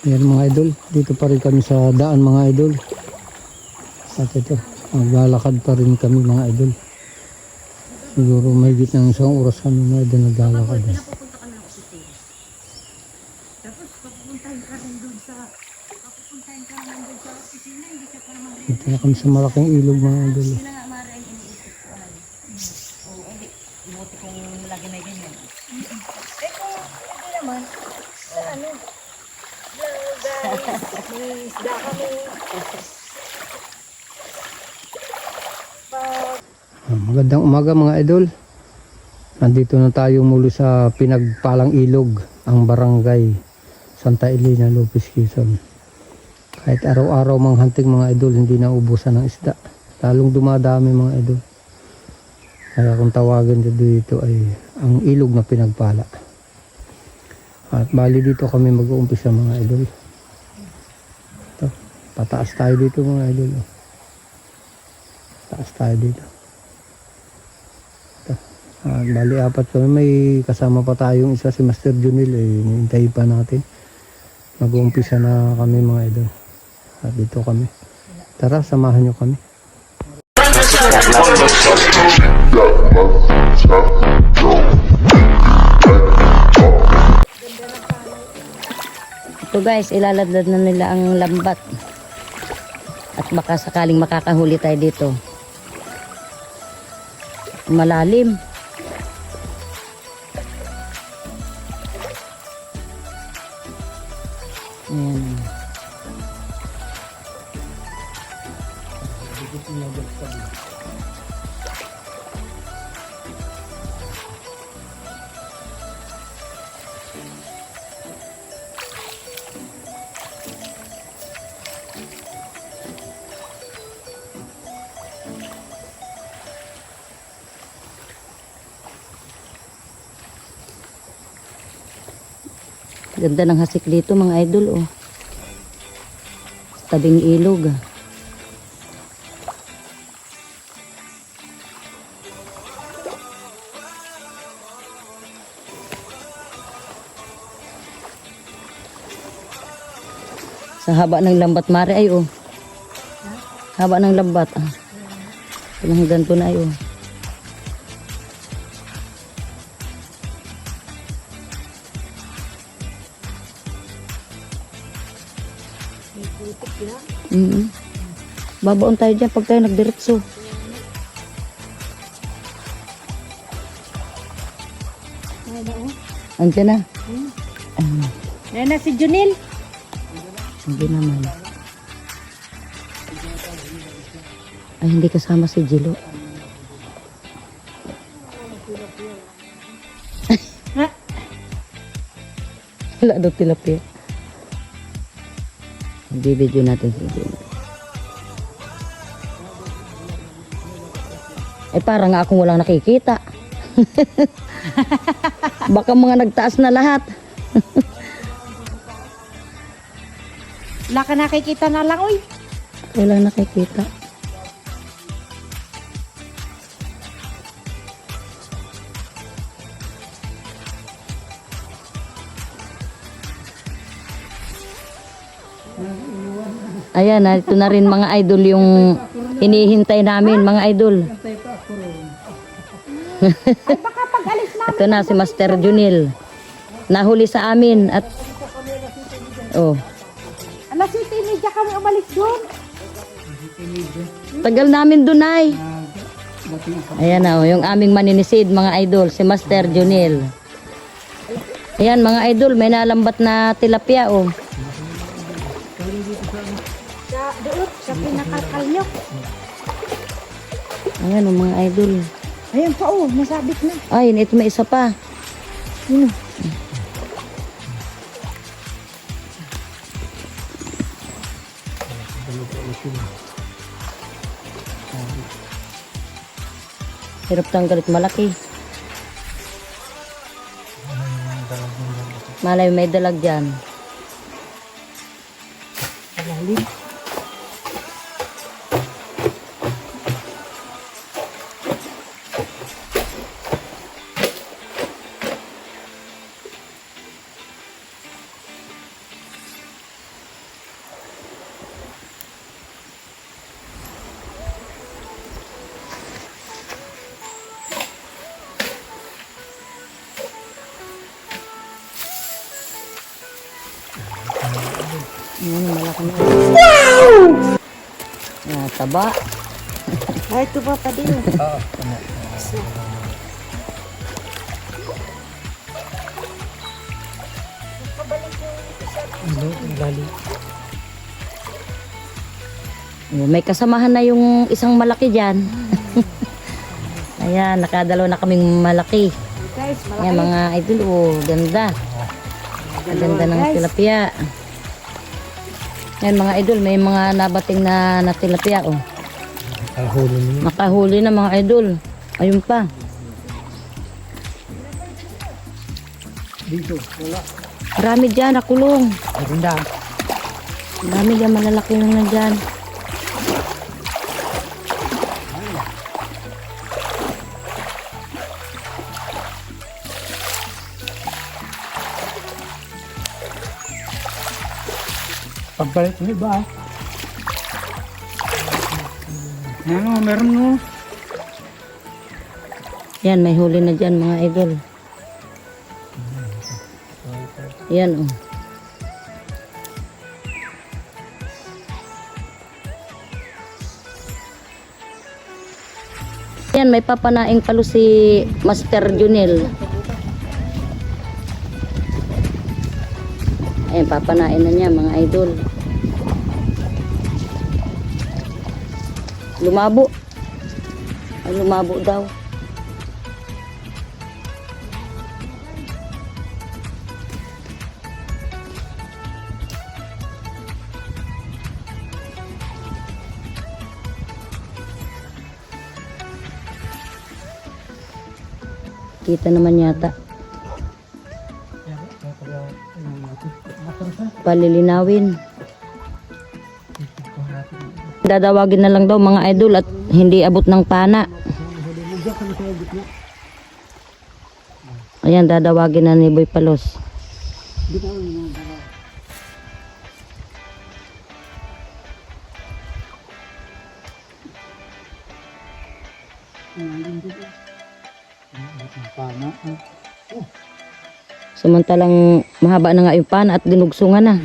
Ayan mga idol, dito pa rin kami sa daan mga idol. At ito, maglalakad pa rin kami mga idol. Siguro may ng isang oras kami mga idol naglalakad. Pinapupunta ka ng opisina. Tapos papupuntahin ka rin doon sa opisina, hindi ka pa naman rin. Dito na kami sa malaking ilog mga idol. Hindi na nga mara ang iniisip ko. Oo, hindi. Ibuti kung lagi na ganyan. Eh kung hindi naman, ano, may isda kami. Magandang umaga mga idol. Nandito na tayo muli sa pinagpalang ilog, ang barangay Santa Elena, Lopez, Quezon. Kahit araw-araw manghunting mga idol, hindi na ubusan ng isda. Lalong dumadami mga idol. Kaya kung tawagin dito ay ang ilog na pinagpala. At bali dito kami mag-uumpisa mga idol. Ito, pataas tayo dito mga idol. Taas tayo dito. Bali apat kami, may kasama pa tayong isa si Master Junil, hintayin pa natin. Mag-uumpisa na kami mga idol. At dito kami. Tara, samahan nyo kami. Ito guys, ilaladlad na nila ang lambat. At baka sakaling makakahuli tayo dito. Malalim. Ayan. Ganda ng hasik dito mga idol, oh. Tabing ilog. Sa haba ng lambat mare ay, oh. Haba ng lambat, ah. Hanggang to na ay, oh. Babaon tayo dyan pag tayo nagdiretso. Andiyan na. Yan na si Junil. Hindi naman. Ay, hindi kasama si Jilo. Wala daw tilapia. Bibidyo natin si Jilo. Eh parang nga akong walang nakikita. Baka mga nagtaas na lahat. Wala ka nakikita na lang, uy. Wala nakikita. Ayan, ito na rin mga idol yung hinihintay namin, mga idol. Ito na si Master Junil. Nahuli sa amin at oh. Alas 7:30 kami umalis doon. Tagal namin doon ay. Ayan na, oh, yung aming maninisid mga idol, si Master Junil. Ayan mga idol, may nalambat na tilapia, oh. Doon, sa pinakakalnyok. Ayan oh, mga idol. Ayan pa, oh, nasabit na. Ay, ito may isa pa. Hirap tanggalit malaki. Malay may dalag dyan. Malalim. Ayan, malaki na. Wow! Taba. Ay, ito ba pa din? May kasamahan na yung isang malaki dyan. Ayan, nakadalaw na kaming malaki. Guys, Ayan mga idol, oh, ganda. Ang ganda ng tilapia. Ayan mga idol, may mga nabating na tilapia, oh. Nakahuli niyo. Nakahuli na mga idol. Ayun pa. Dito, wala. Marami dyan, nakulong. Maganda. Marami dyan, malalaki na dyan. Pagbalik mo ba? Ano, meron mo. Yan, may huli na dyan mga idol. Yan, oh. Yan, may papanaing palo si Master Junel. Ayan, papanain na niya mga idol. Lumabo. Ay, lumabo daw. Kita naman yata. Palilinawin. Dadawagin na lang daw mga idol at hindi abot ng pana. Ayan, dadawagin na ni Boy Palos. Samantalang mahaba na nga yung pana at dinugsungan na.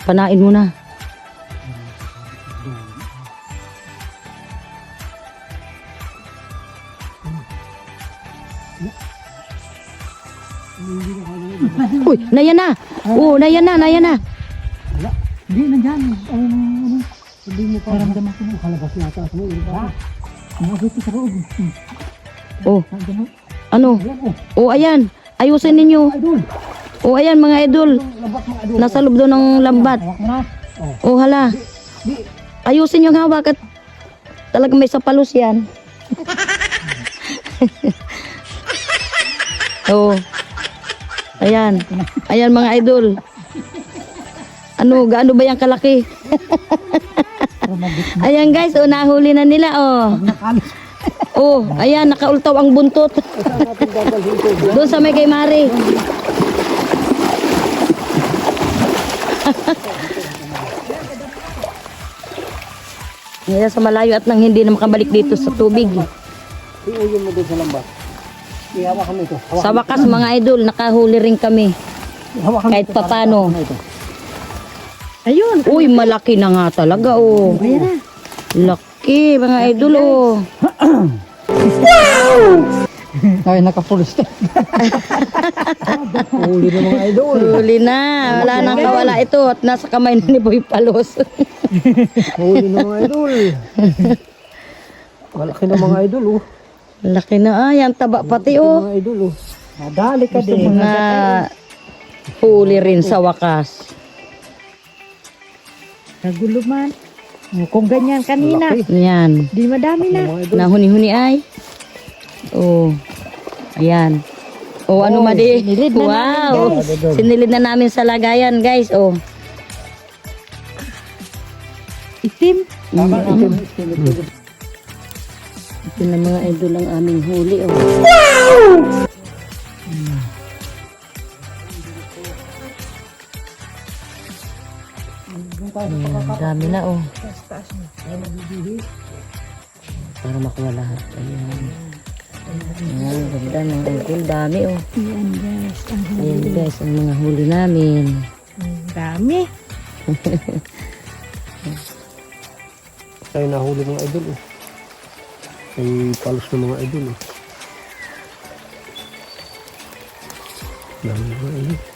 Panain mo na. Uy, nayan na. Oo, nayan na, nayan na. Hindi, nandyan. Ano, hindi mo pa ramdaman ko na. Kalabas yata ako. Nakakita sa loob. Oh, ano? Oh, ayan. Ayusin ninyo. Oh, ayan mga idol. Nasa loob doon ng lambat. Oh, hala. Ayusin yung hawak at talagang may sapalos yan. Oh. Ayan. Ayan mga idol. Ano, gaano ba yung kalaki? Ayan guys, oh, nahuli na nila, oh. Oh, ayan, nakaultaw ang buntot. Doon sa may kay Mari. Ngayon sa malayo at nang hindi na makabalik dito sa tubig. Iuyin mo doon sa lambat. Ihawakan mo ito. Sa wakas mga idol, nakahuli rin kami. Kahit papano. Ayun. Uy, malaki na nga talaga, oh. Laki, mga idol, oh. Ay, naka-full stop. Huli na mga idol. Huli na. Wala nang kawala ito at nasa kamay na ni Boy Palos. Huli na mga idol. Malaki na mga idol, oh. Laki na, ay, ang taba pati, oh. Mga idol, oh. Nadali ka din. Mga huli rin sa wakas. Nagulo man. Kung ganyan kanina. Yan. Di madami na. Mga idol. Nahuni-huni ay. Oh. Ayan. Oh, ano madi? sinilid na Wow. namin, guys. Sinilid na namin sa lagayan, guys. Oh. Itim. Ito na mga idol ang aming huli, oh. Dami na oh. Para makuha lahat. Ayan. Ayan, ganda ng idol. Dami oh. Yan guys, ang Ayan guys, ang mga huli namin. dami. Tayo nahuli mga idol eh. Ay palos ng mga idol eh. Dami mga idol.